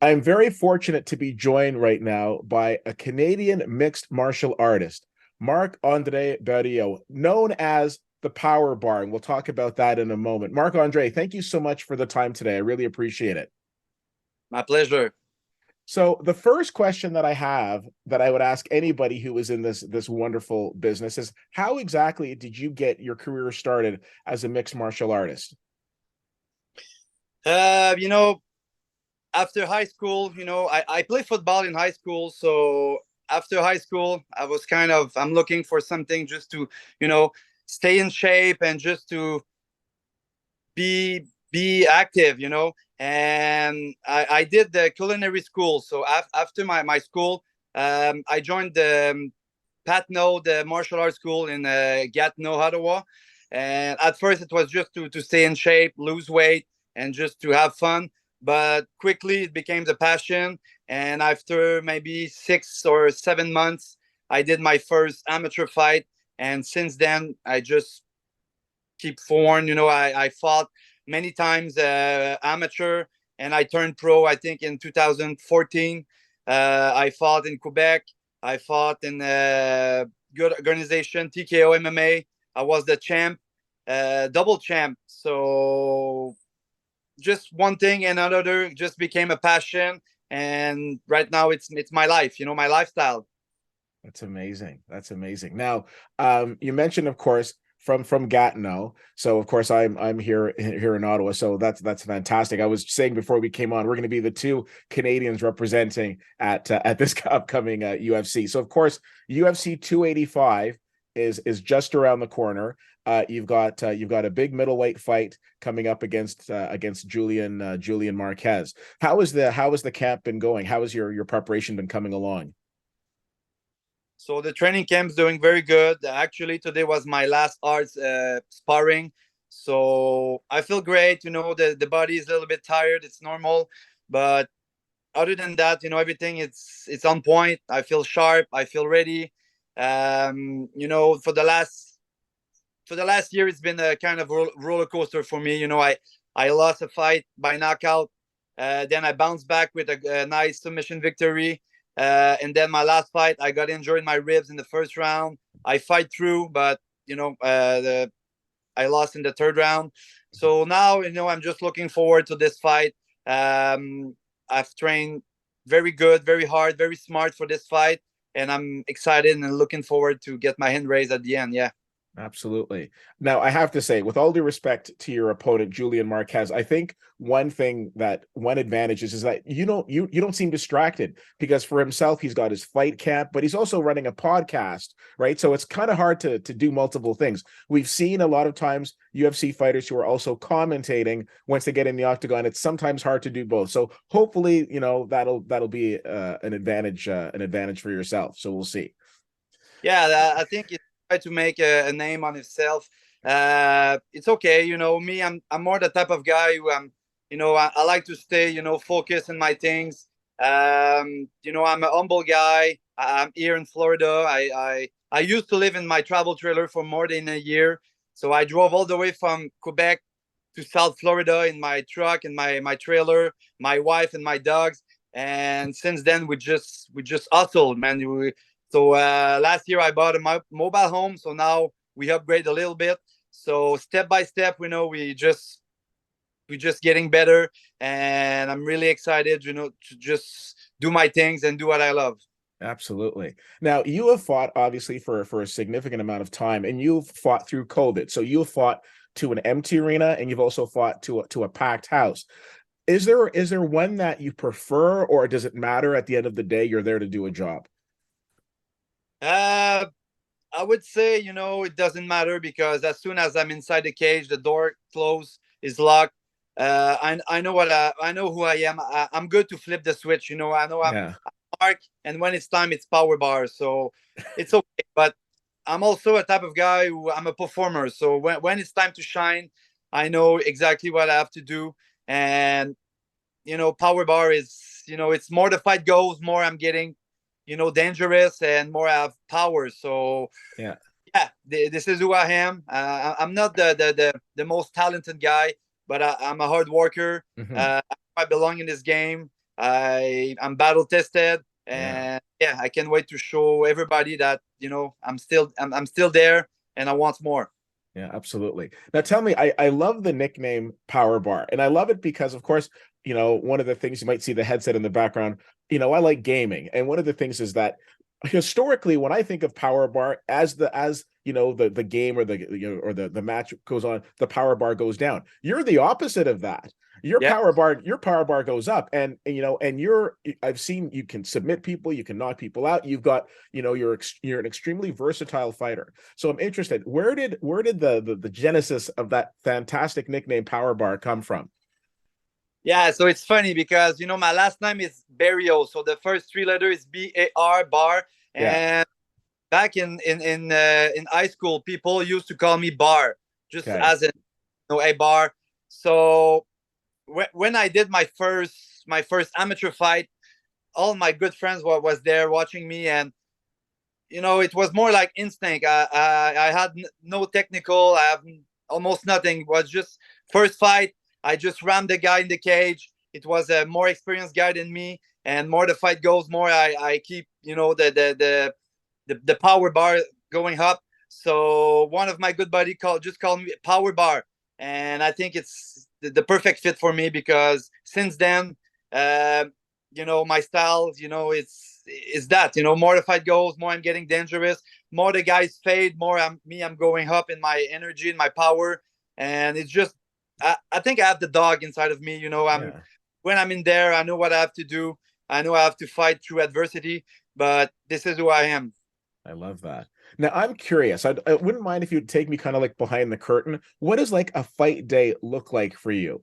I'm very fortunate to be joined right now by a Canadian mixed martial artist, Marc-Andre Barriault, known as the Power Bar. And we'll talk about that in a moment. Marc-Andre, thank you so much for the time today. I really appreciate it. My pleasure. So the first question that I have that I would ask anybody who is in this wonderful business is how exactly did you get your career started as a mixed martial artist? Uh, you know, After high school, I played football in high school. So after high school, I'm looking for something just to, you know, stay in shape and just to be active, And I did the culinary school. So after my school, I joined the Patno, the martial arts school in Gatineau, Ottawa. And at first, it was just to stay in shape, lose weight, and just to have fun. But quickly, it became the passion. And after maybe 6 or 7 months, I did my first amateur fight. And since then, I just keep forward. I fought many times amateur, and I turned pro, I think, in 2014. I fought in Quebec. I fought in a good organization, TKO MMA. I was the champ, double champ. So just one thing and another just became a passion. And right now it's my life, my lifestyle. That's amazing. That's amazing. Now, you mentioned, of course, from Gatineau. So, of course, I'm here in Ottawa. So that's fantastic. I was saying before we came on, we're going to be the two Canadians representing at this upcoming UFC. So, of course, UFC 285 is just around the corner. You've got a big middleweight fight coming up against Julian Marquez. How has the camp been going? How has your preparation been coming along? So the training camp's doing very good. Actually, today was my last arts sparring. So I feel great. The body is a little bit tired. It's normal. But other than that, everything it's on point. I feel sharp. I feel ready. For the last year, it's been a kind of roller coaster for me. I lost a fight by knockout. Then I bounced back with a nice submission victory. And then my last fight, I got injured in my ribs in the first round. I fight through, but I lost in the third round. So now, I'm just looking forward to this fight. I've trained very good, very hard, very smart for this fight, and I'm excited and looking forward to get my hand raised at the end. Yeah. Absolutely. Now, I have to say, with all due respect to your opponent, Julian Marquez, I think one advantage is that you don't seem distracted because for himself, he's got his fight camp, but he's also running a podcast, right? So it's kind of hard to do multiple things. We've seen a lot of times UFC fighters who are also commentating once they get in the octagon. It's sometimes hard to do both. So hopefully, that'll be an advantage for yourself. So we'll see. Yeah, I think he tried to make a name on himself. It's okay, me. I'm more the type of guy who I like to stay, focused on my things. I'm a humble guy. I'm here in Florida. I used to live in my travel trailer for more than a year, so I drove all the way from Quebec to South Florida in my truck and my trailer, my wife and my dogs. And since then, we just hustled, man. So last year I bought a mobile home. So now we upgrade a little bit. So step by step, we just getting better, and I'm really excited, to just do my things and do what I love. Absolutely. Now, you have fought obviously for a significant amount of time, and you've fought through COVID. So you've fought to an empty arena, and you've also fought to a packed house. Is there one that you prefer, or does it matter at the end of the day? You're there to do a job. Uh, I would say, it doesn't matter because as soon as I'm inside the cage, the door closed, is locked. I know I know who I am. I'm good to flip the switch. I know I'm Yeah. Mark, and when it's time, it's power bar. So it's okay. But I'm also a type of guy who I'm a performer. So when it's time to shine, I know exactly what I have to do. And power bar is, it's more the fight goes, more I'm getting, dangerous and more I have power. So Yeah. yeah, this is who I am. I'm not the most talented guy, but I'm a hard worker. Hmm. I belong in this game, I'm battle tested, Yeah. and yeah, I can't wait to show everybody that I'm still there, and I want more. Yeah, absolutely. Now tell me, I love the nickname Power Bar, and I love it because, of course, one of the things you might see the headset in the background. I like gaming, and one of the things is that historically, when I think of Power Bar, as the game or the match goes on, the Power Bar goes down. You're the opposite of that. Yeah. Your power bar goes up, and I've seen you can submit people, you can knock people out. You've got, you're an extremely versatile fighter. So I'm interested, where did the genesis of that fantastic nickname Power Bar come from? Yeah, so it's funny because my last name is Barriault, so the first three letters is BAR bar, Yeah. and back in high school, people used to call me Bar, just Okay. as in a bar. So when I did my first amateur fight, all my good friends was there watching me, and it was more like instinct. I had no technical. I have almost nothing. It was just first fight. I just rammed the guy in the cage. It was a more experienced guy than me, and more the fight goes, more I keep the power bar going up. So one of my good buddy called me Power Bar, and I think it's the perfect fit for me because since then, uh, my style, is that more the fight goes, more I'm getting dangerous, more the guys fade, more I'm going up in my energy and my power, and it's just I think I have the dog inside of me. I'm Yeah. when I'm in there, I know what I have to do. I know I have to fight through adversity, but this is who I am. I love that. Now I'm curious. I wouldn't mind if you'd take me kind of like behind the curtain. What does like a fight day look like for you?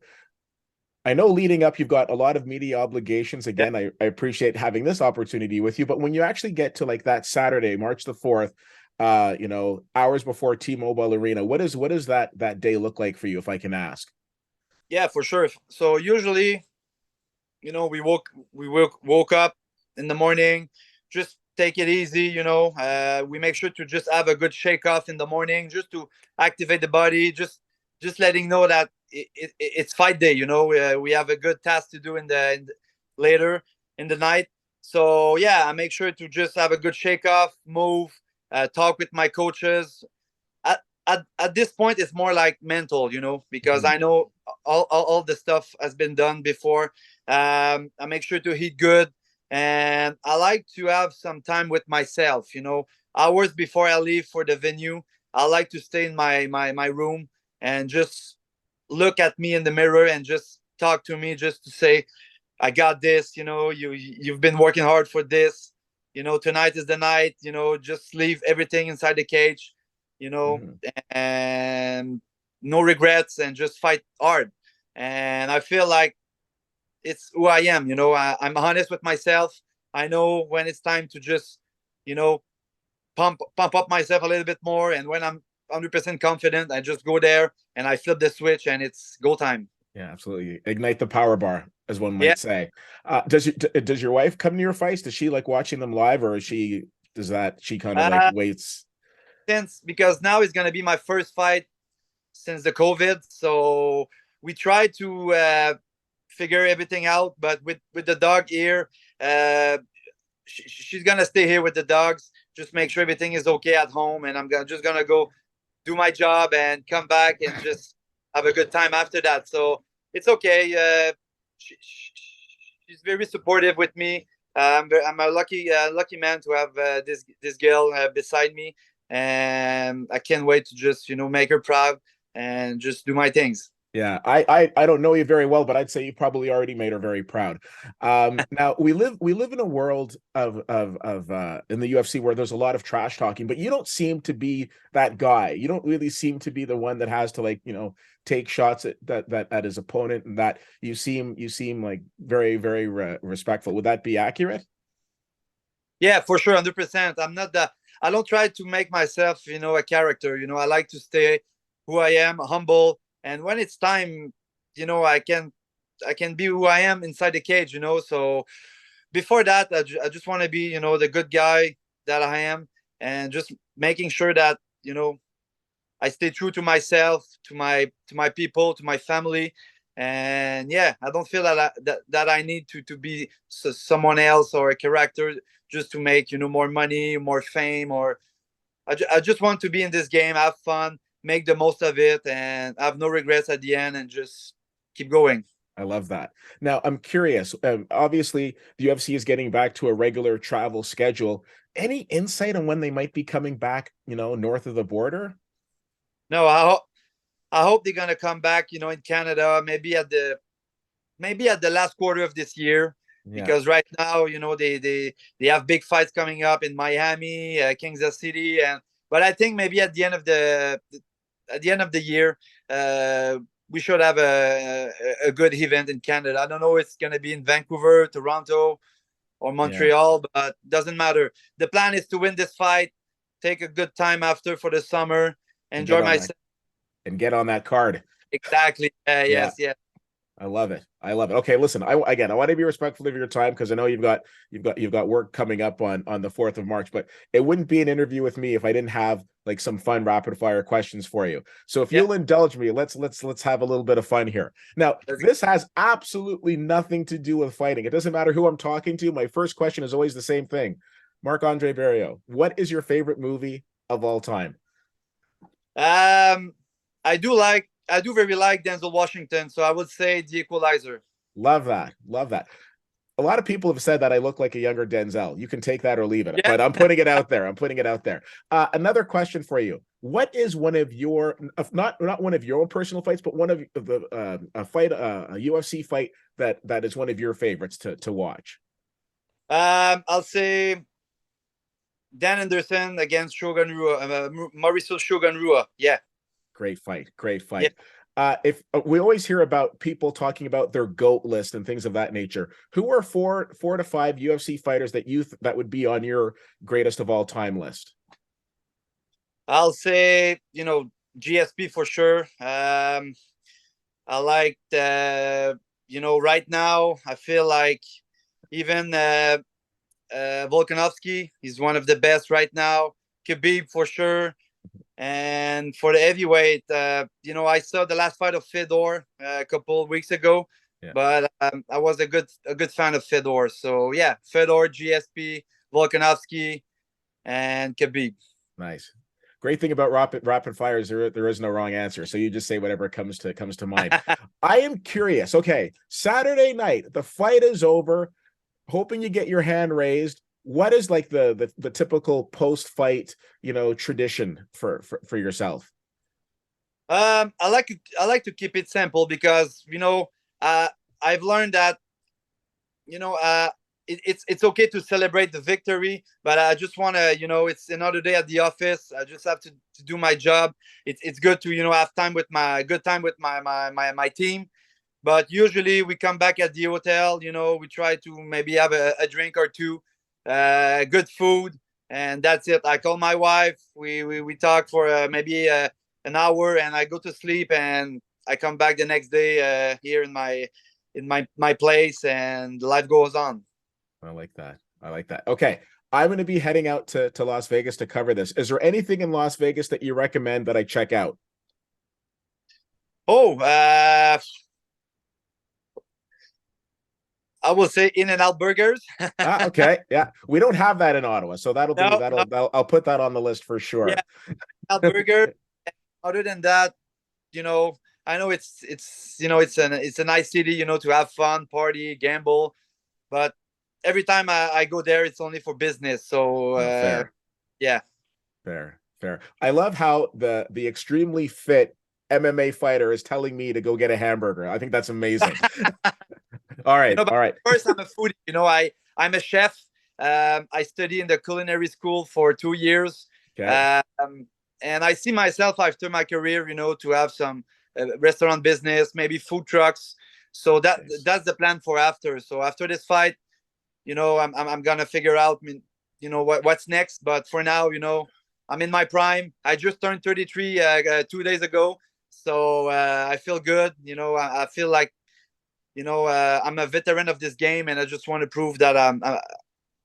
I know leading up, you've got a lot of media obligations. Yeah. Again, I appreciate having this opportunity with you. But when you actually get to like that Saturday, March the 4th, hours before T-Mobile Arena, what does that day look like for you, if I can ask? Yeah, for sure. So usually, we woke up in the morning, just take it easy. We make sure to just have a good shake off in the morning, just to activate the body, just letting know that it's fight day. We have a good task to do later in the night. So yeah, I make sure to just have a good shake off, move, talk with my coaches. At this point, it's more like mental, because Mhm. I know all the stuff has been done before. I make sure to eat good, and I like to have some time with myself. Hours before I leave for the venue, I like to stay in my room and just look at me in the mirror and just talk to me, just to say, I got this. You've been working hard for this. Tonight is the night. Just leave everything inside the cage. You know, Mhm. and no regrets, and just fight hard. And I feel like it's who I am. I'm honest with myself. I know when it's time to just, you know, pump up myself a little bit more. And when I'm 100% confident, I just go there and I flip the switch, and it's go time. Yeah, absolutely. Ignite the power bar, as one Yeah. might say. Does your wife come to your fights? Does she like watching them live, or she kind of like Uh, waits? since because now it's gonna be my first fight since the COVID, so we try to figure everything out. But with the dog here, uh, she's gonna stay here with the dogs. Just make sure everything is okay at home, and just gonna go do my job and come back and just have a good time after that. So it's okay. She's very supportive with me. I'm a lucky man to have this girl beside me, and I can't wait to just make her proud and just do my things. Yeah, I don't know you very well, but I'd say you probably already made her very proud. Now we live in a world of in the UFC where there's a lot of trash talking, but you don't seem to be that guy. You don't really seem to be the one that has to like take shots at his opponent, and that you seem like very very respectful. Would that be accurate? Yeah, for sure, 100%. I'm not the. I don't try to make myself, a character. I like to stay who I am, humble, and when it's time, I can be who I am inside the cage. So before that, I just want to be, the good guy that I am, and just making sure that I stay true to myself, to my people, to my family, And yeah, I don't feel that I need to be someone else or a character just to make, more money, more fame, or I just want to be in this game, have fun, make the most of it, and have no regrets at the end, and just keep going. I love that. Now, I'm curious. Obviously, the UFC is getting back to a regular travel schedule. Any insight on when they might be coming back, north of the border? No, I hope they're gonna come back, in Canada, maybe at the last quarter of this year, Yeah. because right now, they have big fights coming up in Miami, Kansas City, but I think maybe at the end of the year, uh, we should have a good event in Canada. I don't know if it's gonna be in Vancouver, Toronto, or Yeah. Montreal, but doesn't matter. The plan is to win this fight, take a good time after for the summer, And get enjoy on that myself. and get on that card. Exactly. Yeah. Yes. Yes. I love it. I love it. Okay, listen. I want to be respectful of your time because I know you've got work coming up on the 4th of March, but it wouldn't be an interview with me if I didn't have like some fun rapid fire questions for you. So if Yeah. you'll indulge me, let's have a little bit of fun here. Now, this has absolutely nothing to do with fighting. It doesn't matter who I'm talking to. My first question is always the same thing. Marc-Andre Barriault, what is your favorite movie of all time? Um, I do very like Denzel Washington, so I would say The Equalizer. Love that. Love that. A lot of people have said that I look like a younger Denzel. You can take that or leave it, Yeah. but I'm putting it out there. I'm putting it out there. Another question for you: what is one of your, not one of your personal fights, but one of the a UFC fight that is one of your favorites to watch? I'll say Dan Anderson against Shogun Rua, Mauricio Shogun Rua. Yeah. Great fight. Great Yeah. fight. If we always hear about people talking about their GOAT list and things of that nature, who are four to five UFC fighters that would be on your greatest of all time list? I'll say, GSP for sure. I like right now, I feel like even Volkanovski, he's one of the best right now. Khabib for sure. And for the heavyweight, I saw the last fight of Fedor a couple of weeks ago, Yeah. but I was a good fan of Fedor. So yeah, Fedor, GSP, Volkanovski, and Khabib. Nice. Great thing about rapid fire is there is no wrong answer. So you just say whatever comes to mind. I am curious. Okay, Saturday night, the fight is over. Hoping you get your hand raised. What is like the typical post fight, tradition for yourself? I like to keep it simple because I've learned that it's okay to celebrate the victory, but I just want to, it's another day at the office. I just have to do my job. It's good to have good time with my team. But usually we come back at the hotel, we try to maybe have a drink or two, good food, and that's it. I call my wife. We talk for maybe an hour, and I go to sleep, and I come back the next day here in my place, and life goes on. I like that. I like that. Okay. I'm going to be heading out to Las Vegas to cover this. Is there anything in Las Vegas that you recommend that I check out? Oh, I will say In-N-Out Burgers. Okay. Yeah. We don't have that in Ottawa. So No. I'll put that on the list for sure. Yeah, In-N-Out Burger. Other than that, I know it's a nice city, to have fun, party, gamble, but every time I go there, it's only for business. So No, fair. yeah. Fair. I love how the extremely fit MMA fighter is telling me to go get a hamburger. I think that's amazing. All right. But All right. first, I'm a foodie. I'm a chef. I study in the culinary school for 2 years. Okay. And I see myself after my career, to have some restaurant business, maybe food trucks. So that's the plan for after. So after this fight, I'm gonna figure out, what's next. But for now, I'm in my prime. I just turned 33 2 days ago, so I feel good. I feel like I'm a veteran of this game, and I just want to prove that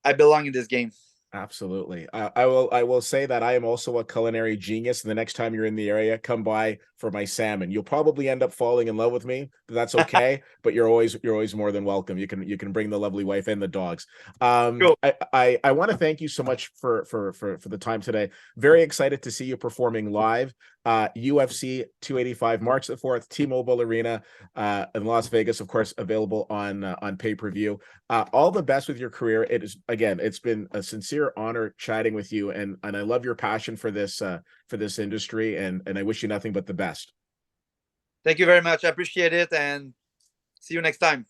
I belong in this game. Absolutely. I will say that I am also a culinary genius. And the next time you're in the area, come by for my salmon. You'll probably end up falling in love with me, but that's okay. But you're always more than welcome. You can bring the lovely wife and the dogs. Cool. I want to thank you so much for the time today. Very excited to see you performing live. UFC 285 March the 4th, T-Mobile Arena in Las Vegas, of course, available on pay-per-view. All the best with your career. It's been a sincere honor chatting with you, and I love your passion for this industry, and I wish you nothing but the best. Thank you very much. I appreciate it, and see you next time.